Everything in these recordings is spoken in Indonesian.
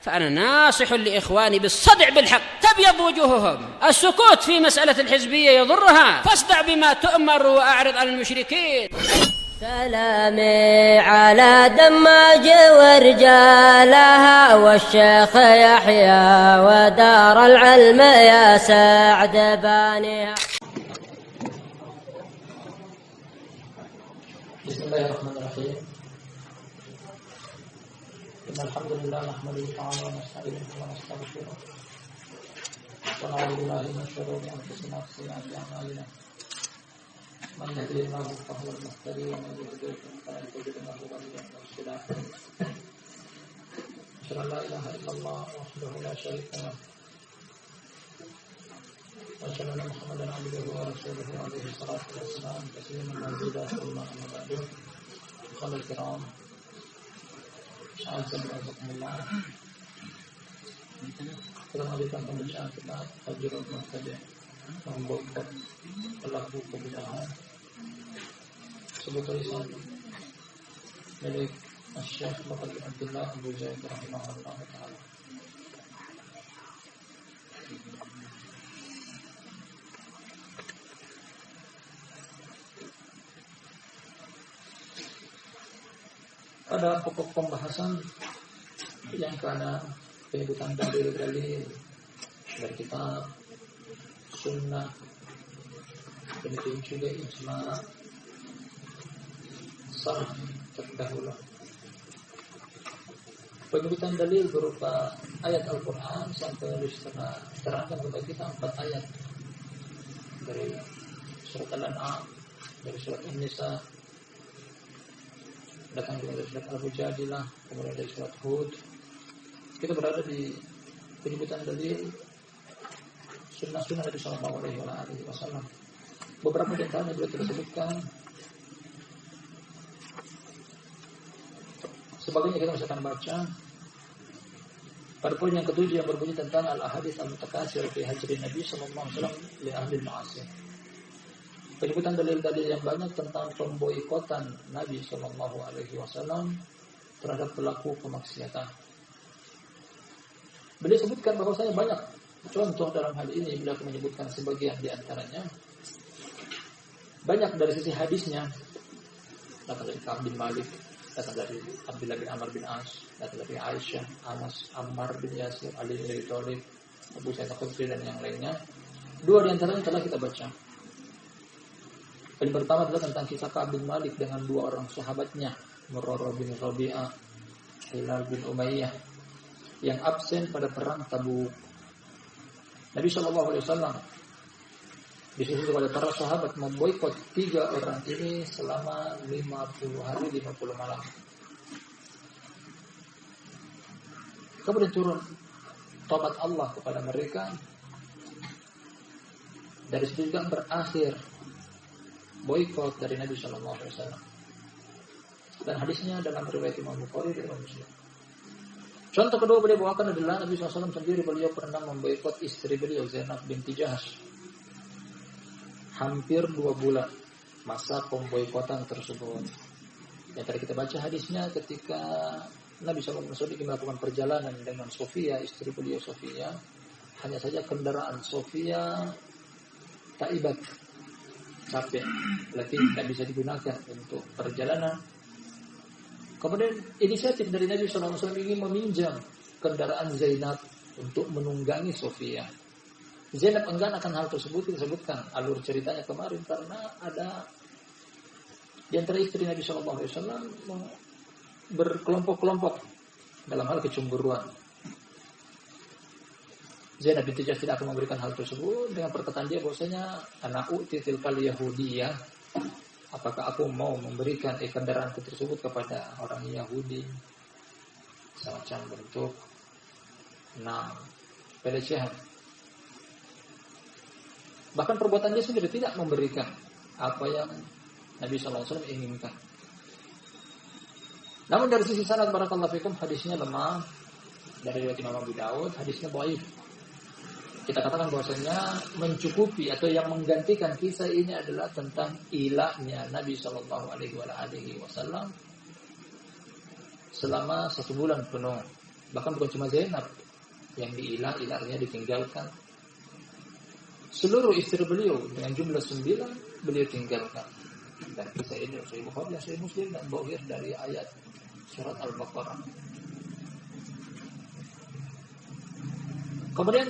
فأنا ناصح لإخواني بالصدع بالحق تبيض وجوههم. السكوت في مسألة الحزبية يضرها، فاصدع بما تؤمر وأعرض عن المشركين. سلامي على دماج ورجالها والشيخ يحيى ودار العلم يا سعد بانيها. بسم الله الرحمن الرحيم. إن الحمد لله نحمده تعالى ونستعينه ونستغفره ونعوذ بالله من شرور أنفسنا وسيئات أعمالنا. من يهده الله فهو المهتدي ومن يضلل فلن تجد له وليا مرشدا. أشهد أن لا إله إلا الله وحده لا شريك له وأشهد أن محمدا عبده ورسوله عليه الصلاة والسلام تسليما مزيدا. ثم أما بعد أخواني الكرام Alhamdulillah. Kita lanjutkan pembacaan kita Fajrul Muhtadi memboikot pelaku kebidahan sebuah tulisan milik Syekh Muhammad bin Abdullah Abu Zaid rahimahullah ta'ala. Pada pokok pembahasan yang karena penyebutan dalil-dalil dari kitab, sunnah, demikian juga ijma, salaf terdahulu. Penyebutan dalil berupa ayat Al-Quran sampai terangkan kepada kita 4 ayat dari surat Al-An'am, dari surat An-Nisa, datang dari surat Al-Mujadilah, kemudian dari surat Hud. Kita berada di penyebutan dalil sunnah-sunnah Nabi Sallallahu Alaihi Wasallam. Beberapa di antaranya beliau tersebutkan. Sebagainya kita misalkan baca pada poin yang ke-7 yang berbunyi tentang al-ahadits al-mutakatsir fi hajri Nabi Sallallahu Alaihi Wasallam li ahli al-ma'asi. Penyebutan dalil-dalil yang banyak tentang pemboikotan Nabi Sallallahu Alaihi Wasallam terhadap pelaku kemaksiatan. Beliau sebutkan bahwasanya banyak contoh dalam hal ini. Beliau menyebutkan sebagian di antaranya. Banyak dari sisi hadisnya, datang dari Ka'ab bin Malik, datang dari Abdullah bin Amr bin As, datang dari Aisyah, Anas, Ammar bin Yasir, Ali bin Abi Thalib, Abu Sa'id Al-Khudri dan yang lainnya. 2 di antaranya telah kita baca. Yang pertama adalah tentang kisah Ka'ab bin Malik dengan 2 orang sahabatnya, Murrah bin Rabi'ah, Hilal bin Umayyah, yang absen pada perang Tabuk. Nabi SAW disuruh kepada para sahabat memboikot 3 orang ini selama 50 hari 50 malam. Kemudian turun taubat Allah kepada mereka. Dari situ juga berakhir boikot dari Nabi Sallallahu Alaihi Wasallam. Dan hadisnya dalam riwayat Imam Bukhari dan Imam Muslim. Contoh kedua beliau bawakan adalah Nabi SAW sendiri, beliau pernah memboikot istri beliau Zainab binti Jahsh. Hampir 2 bulan masa pemboikotan tersebut. Yang tadi kita baca hadisnya ketika Nabi SAW melakukan perjalanan dengan Sofia, istri beliau Sofia. Hanya saja kendaraan Sofia taibat, capek, letih, tidak bisa digunakan untuk perjalanan. Kemudian inisiatif dari Nabi SAW ingin meminjam kendaraan Zainab untuk menunggangi Sofia. Zainab enggan akan hal tersebut. Disebutkan alur ceritanya kemarin karena ada di antara istri Nabi SAW berkelompok-kelompok dalam hal kecemburuan. Zainab binti Jahsh tidak akan memberikan hal tersebut dengan perkataan dia bahwasanya anakku tilkal Yahudiyah, apakah aku mau memberikan kendaraanku tersebut kepada orang Yahudi, semacam bentuk pelecehan. Bahkan perbuatan dia sendiri tidak memberikan apa yang Nabi SAW inginkan. Namun dari sisi sanad barakallahu fikum hadisnya lemah. Dari riwayat Imam Abu Dawud hadisnya dhaif. Kita katakan bahwasanya mencukupi atau yang menggantikan kisah ini adalah tentang ilahnya Nabi Shallallahu Alaihi Wasallam selama 1 bulan penuh Bahkan bukan cuma Zainab yang ilarnya ditinggalkan. Seluruh istri beliau dengan jumlah 9 beliau tinggalkan. Dan kisah ini Sahih Bukhari dan Sahih Muslim dan Bukhari dari ayat surat Al-Baqarah. Kemudian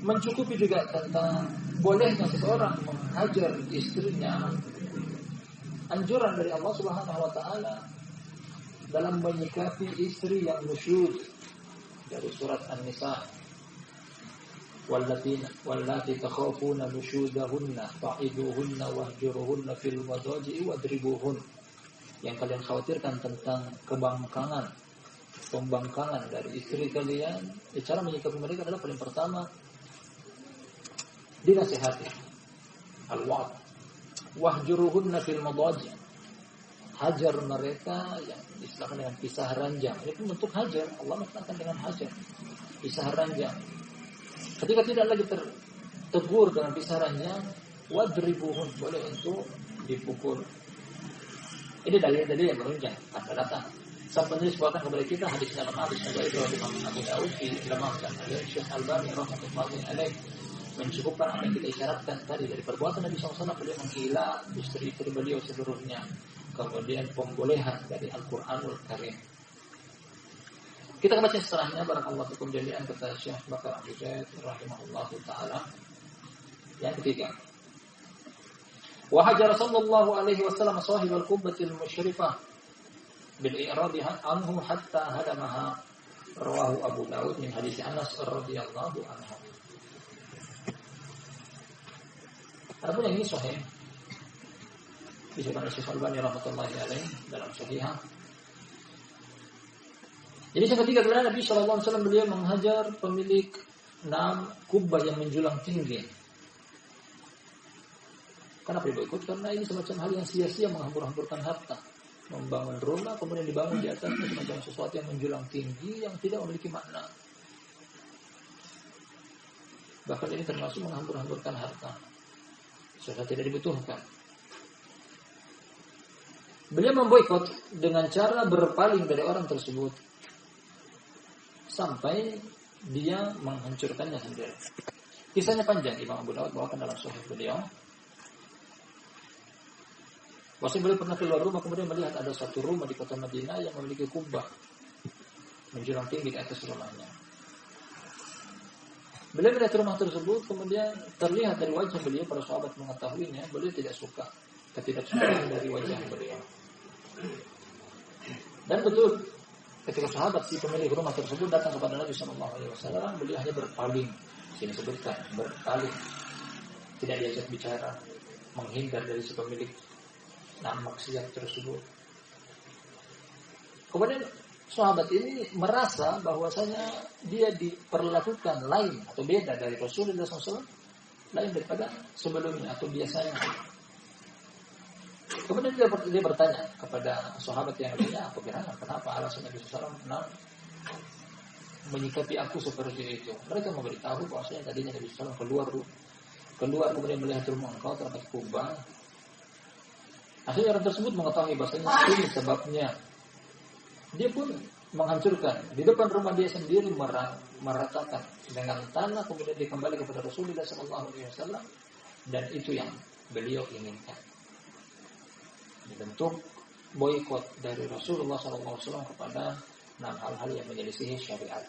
mencukupi juga tentang bolehnya seseorang menghajar istrinya. Anjuran dari Allah Subhanahu wa taala dalam menyikapi istri yang nusyuz dari surat An-Nisa. Wallati takhafuna nusyuzahunna fa'iduhunna wahjuruhunna fil madaji'i wadribuhun. Yang kalian khawatirkan tentang pembangkangan dari istri kalian, cara menyikapi mereka adalah paling pertama dinasihati. Al-wa'd. Wahjuruhunna fil madaji'. Hajar mereka yang disebutkan dengan pisah ranjang. Ini pun bentuk hajar. Allah mengatakan dengan hajar. Pisah ranjang. Ketika tidak lagi tertegur dengan pisah ranjang, wadribuhun, boleh untuk dipukul. Ini dalil-dalil yang menunjang akan datang. Sang penulis bawakan kepada kita hadis dalam hadis dari Imam Abu Dawud di lemahkan oleh Syekh Albani rahmatullahi alaih, mencukupkan apa yang kita isyaratkan tadi dari perbuatan Nabi SAW. Beliau menggila istri-istri beliau seluruhnya. Kemudian pembolehan dari Al-Quranul Karim. Kita akan baca setelahnya. Barakallahu fikum jami'an, kata Syekh Bakar Abu Zaid rahimahullahu ta'ala. Yang ketiga, wa hajara sallallahu alaihi wasallam sahib al-qubbatil musyrifah bil i'radi anhu hatta hadamaha. Rawahu Abu Dawud min hadis Anas radhiyallahu anhu. Adapun yang ini sahih disebutkan oleh Syekh Albani rahmatullahi alaih dalam Sahihah. Jadi yang ketiga, kemudian Nabi SAW beliau menghajar pemilik 6 kubah yang menjulang tinggi. Kenapa beliau ikut? Karena ini semacam hal yang sia-sia, menghambur-hamburkan harta. Membangun rumah kemudian dibangun di atasnya semacam sesuatu yang menjulang tinggi yang tidak memiliki makna. Bahkan ini termasuk menghambur-hamburkan harta. Sudah tidak dibutuhkan. Beliau memboikot dengan cara berpaling dari orang tersebut sampai dia menghancurkannya sendiri. Kisahnya panjang, Imam Abu Dawud bawakan dalam Sahih beliau. Bahwasanya beliau pernah keluar rumah kemudian melihat ada satu rumah di kota Madinah yang memiliki kubah menjulang tinggi di atas rumahnya. Beliau melihat rumah tersebut, kemudian terlihat dari wajah beliau, para sahabat mengetahuinya, beliau tidak suka, ketidaksukaan dari wajah beliau. Dan betul, ketika sahabat si pemilik rumah tersebut datang kepada Nabi SAW, beliau hanya berpaling. Sini sebutkan berpaling, tidak diajak bicara, menghindar dari si pemilik maksiat tersebut. Kemudian sahabat ini merasa bahwasanya dia diperlakukan lain atau beda dari Rasulullah SAW, lain daripada sebelumnya atau biasanya. Kemudian dia bertanya kepada sahabat yang lainnya, apa kira-kira kenapa alasan Nabi SAW menyikapi aku seperti itu? Mereka memberitahu bahwasanya tadinya Nabi SAW keluar kemudian melihat rumah engkau terdapat kubah. Akhirnya orang tersebut mengetahui bahwasanya ini sebabnya. Dia pun menghancurkan di depan rumah dia sendiri, meratakan dengan tanah, kemudian dia kembali kepada Rasulullah SAW, dan itu yang beliau inginkan. Bentuk boikot dari Rasulullah SAW kepada 6 hal-hal yang menyelisihi syariat.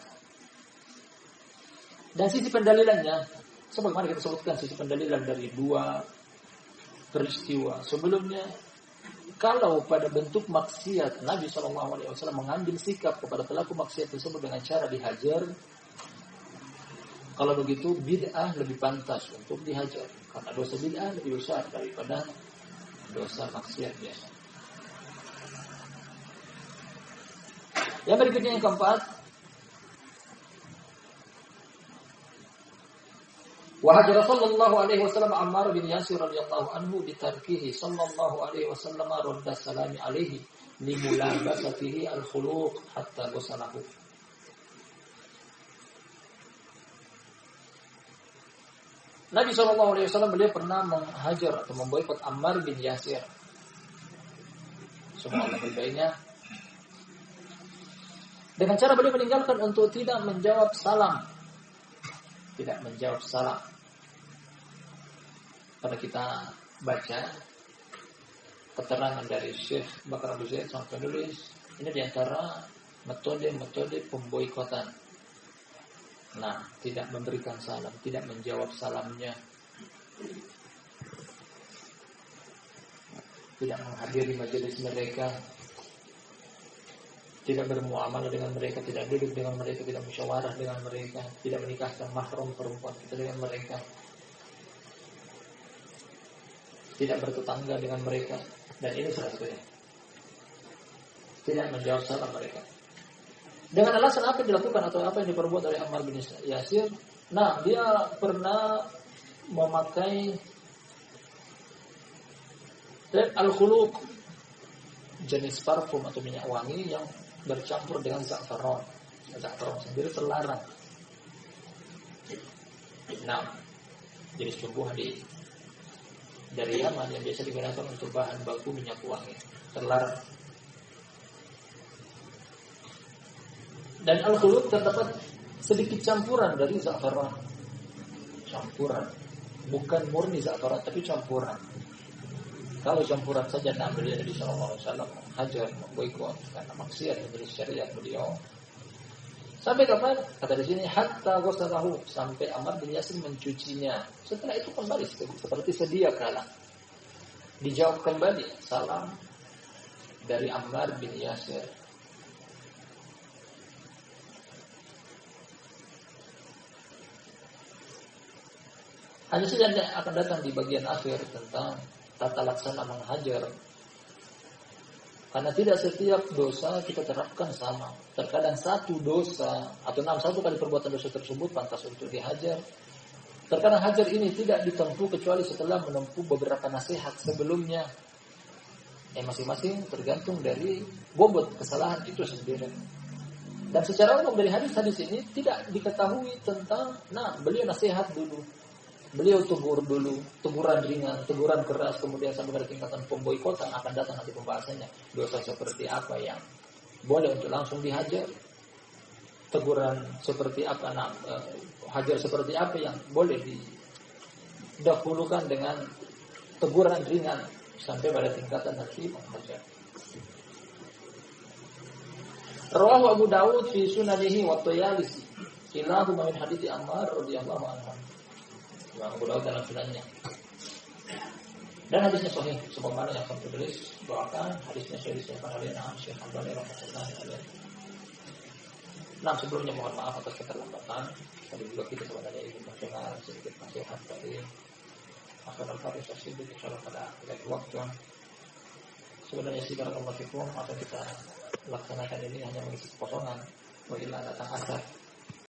Dan sisi pendalilannya, sebagaimana kita sebutkan, sisi pendalilan dari 2 peristiwa sebelumnya. Kalau pada bentuk maksiat Nabi SAW mengambil sikap kepada pelaku maksiat tersebut dengan cara dihajar, kalau begitu bid'ah lebih pantas untuk dihajar, karena dosa bid'ah lebih besar daripada dosa maksiat biasa. Yang berikutnya yang keempat, wa hajara sallallahu alaihi wasallam Ammar bin Yasir radhiyallahu anhu bi tarkihi sallallahu alaihi wasallam radda salami alaihi li mulabasatihi al-khuluq hatta ghasalahu. Nabi SAW beliau pernah menghajar atau memboikot Ammar bin Yasir. Semoga Allah berbaiknya. Dengan cara beliau meninggalkan untuk tidak menjawab salam. Tidak menjawab salam. Pada kita baca keterangan dari Syekh Bakar Abu Zaid sang penulis, ini diantara metode-metode pemboikotan. Nah, tidak memberikan salam, tidak menjawab salamnya, tidak menghadiri majelis mereka, tidak bermuamalah dengan mereka, tidak duduk dengan mereka, tidak musyawarah dengan mereka, tidak menikahkan mahram perempuan kita dengan mereka, tidak bertetangga dengan mereka, dan ini salah satunya. Tidak menjawab salam mereka. Dengan alasan apa yang dilakukan atau apa yang diperbuat oleh Ammar bin Yasir? Nah, dia pernah memakai al-khuluq, jenis parfum atau minyak wangi yang bercampur dengan za'faron. Za'faron sendiri terlarang. Nah, jenis tumbuhan dari Yaman yang biasa digunakan untuk bahan baku minyak wangi, terlarang. Dan al-khuluq terdapat sedikit campuran dari za'faron. Campuran, bukan murni za'faron, tapi campuran. Kalau campuran saja beliau Nabi sallallahu alaihi wasallam hajar, memboikot karena maksiat menjadi syariat beliau. Sampai kapan? Kata di sini hatta ghasalahu, sampai Ammar bin Yasir mencucinya. Setelah itu kembali seperti sedia kala. Dijawab kembali salam dari Ammar bin Yasir. Hanya saja akan datang di bagian akhir tentang tata laksana menghajar. Karena tidak setiap dosa kita terapkan sama. Terkadang satu dosa atau satu kali perbuatan dosa tersebut pantas untuk dihajar. Terkadang hajar ini tidak ditempuh kecuali setelah menempuh beberapa nasihat sebelumnya. Masing-masing tergantung dari bobot kesalahan itu sendiri. Dan secara umum dari hadis-hadis ini tidak diketahui tentang, beliau nasihat dulu. Beliau tegur dulu, teguran ringan, teguran keras, kemudian sampai pada tingkatan pemboikotan akan datang nanti pembahasannya. Dosa seperti apa yang boleh untuk langsung dihajar, teguran seperti apa, hajar seperti apa yang boleh didahulukan dengan teguran ringan sampai pada tingkatan nanti menghajar. Rawahu Abu Dawud fi sunanihi wa Tayalisi, kilahuma min hadithi Ammar radhiyallahu anhu. Abu Dawud dalam sunannya. Dan hadisnya sahih, sebagaimana yang akan tulis doakan hadisnya sahih disebutkan oleh Syekh Albani rahimahullah alaihi. Sebelumnya mohon maaf atas keterlambatan. Tadi juga kita sebenarnya ingin mendengar sedikit nasihat dari Akhir Al-Faris As-Siddiq insyaallah pada lain waktu. Sebenarnya sih barakallahu fikum apa kita laksanakan ini hanya mengisi kekosongan. Wa illa datang asar.